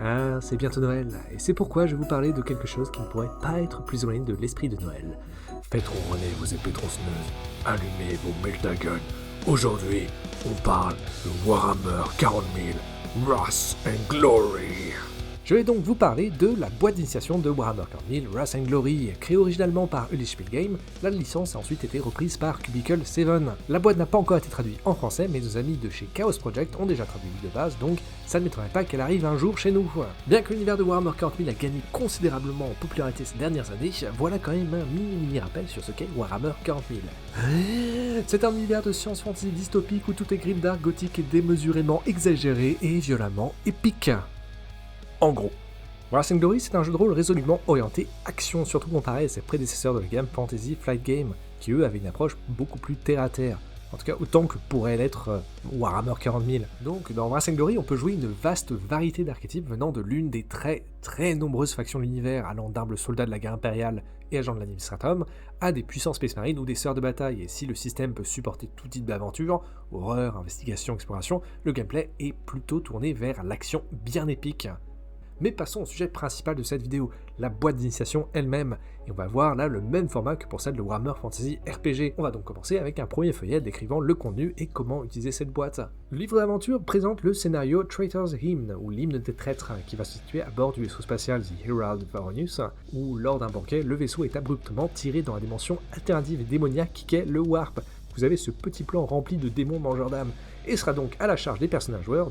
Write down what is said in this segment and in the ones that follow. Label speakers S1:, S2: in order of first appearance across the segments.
S1: Ah, c'est bientôt Noël, et c'est pourquoi je vais vous parler de quelque chose qui ne pourrait pas être plus éloigné de l'esprit de Noël.
S2: Faites ronronner vos épées tronçonneuses, allumez vos Meltagun. Aujourd'hui, on parle de Warhammer 40 000, Wrath and Glory.
S1: Je vais donc vous parler de la boîte d'initiation de Warhammer 40 000 Wrath and Glory. Créée originalement par Ulysse Spielgame, la licence a ensuite été reprise par Cubicle 7. La boîte n'a pas encore été traduite en français, mais nos amis de chez Chaos Project ont déjà traduit de base, donc ça ne m'étonnerait pas qu'elle arrive un jour chez nous. Bien que l'univers de Warhammer 40 000 a gagné considérablement en popularité ces dernières années, voilà quand même un mini rappel sur ce qu'est Warhammer 40 000. C'est un univers de science-fantasy dystopique où tout est grimdark, gothique et démesurément exagéré et violemment épique. En gros, Wrath and Glory, c'est un jeu de rôle résolument orienté action, surtout comparé à ses prédécesseurs de la gamme Fantasy Flight Game, qui eux avaient une approche beaucoup plus terre-à-terre. En tout cas, autant que pourrait l'être Warhammer 40 000. Donc, dans Wrath and Glory, on peut jouer une vaste variété d'archétypes venant de l'une des très nombreuses factions de l'univers, allant d'humbles soldats de la guerre impériale et agents de l'administratum, à des puissants Space Marines ou des sœurs de bataille. Et si le système peut supporter tout type d'aventure, horreur, investigation, exploration, le gameplay est plutôt tourné vers l'action bien épique. Mais passons au sujet principal de cette vidéo, la boîte d'initiation elle-même, et on va voir là le même format que pour celle de Warhammer Fantasy RPG. On va donc commencer avec un premier feuillet décrivant le contenu et comment utiliser cette boîte. Le livre d'aventure présente le scénario Traitor's Hymn, ou l'hymne des traîtres, qui va se situer à bord du vaisseau spatial The Herald Varonius, où lors d'un banquet, le vaisseau est abruptement tiré dans la dimension alternative et démoniaque qu'est le Warp. Vous avez ce petit plan rempli de démons mangeurs d'âme, et sera donc à la charge des personnages joueurs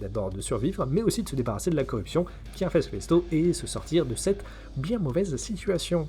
S1: d'abord de survivre, mais aussi de se débarrasser de la corruption qui infeste le vaisseau et se sortir de cette bien mauvaise situation.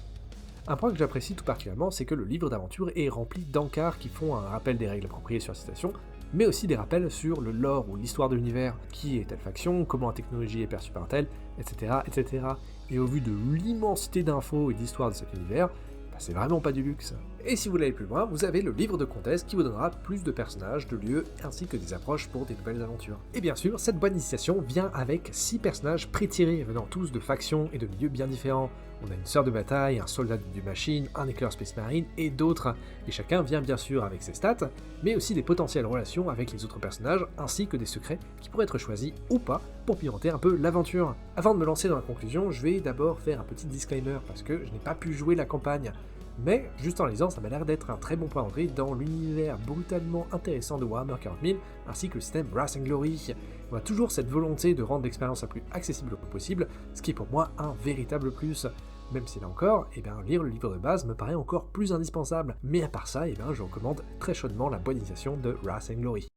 S1: Un point que j'apprécie tout particulièrement, c'est que le livre d'aventure est rempli d'encarts qui font un rappel des règles appropriées sur la citation, mais aussi des rappels sur le lore ou l'histoire de l'univers, qui est telle faction, comment la technologie est perçue par tel, etc., etc. Et au vu de l'immensité d'infos et d'histoires de cet univers, c'est vraiment pas du luxe. Et si vous voulez aller plus loin, vous avez le livre de contest qui vous donnera plus de personnages, de lieux, ainsi que des approches pour des nouvelles aventures. Et bien sûr, cette boîte d'initiation vient avec 6 personnages pré-tirés, venant tous de factions et de milieux bien différents. On a une sœur de bataille, un soldat du machine, un éclaireur Space Marine et d'autres. Et chacun vient bien sûr avec ses stats, mais aussi des potentielles relations avec les autres personnages, ainsi que des secrets qui pourraient être choisis ou pas pour pimenter un peu l'aventure. Avant de me lancer dans la conclusion, je vais d'abord faire un petit disclaimer, parce que je n'ai pas pu jouer la campagne. Mais, juste en lisant, ça m'a l'air d'être un très bon point d'entrée dans l'univers brutalement intéressant de Warhammer 40 000, ainsi que le système Wrath and Glory. On a toujours cette volonté de rendre l'expérience la plus accessible possible, ce qui est pour moi un véritable plus. Même si là encore, lire le livre de base me paraît encore plus indispensable. Mais à part ça, je recommande très chaudement la boîte d'initiation de Wrath and Glory.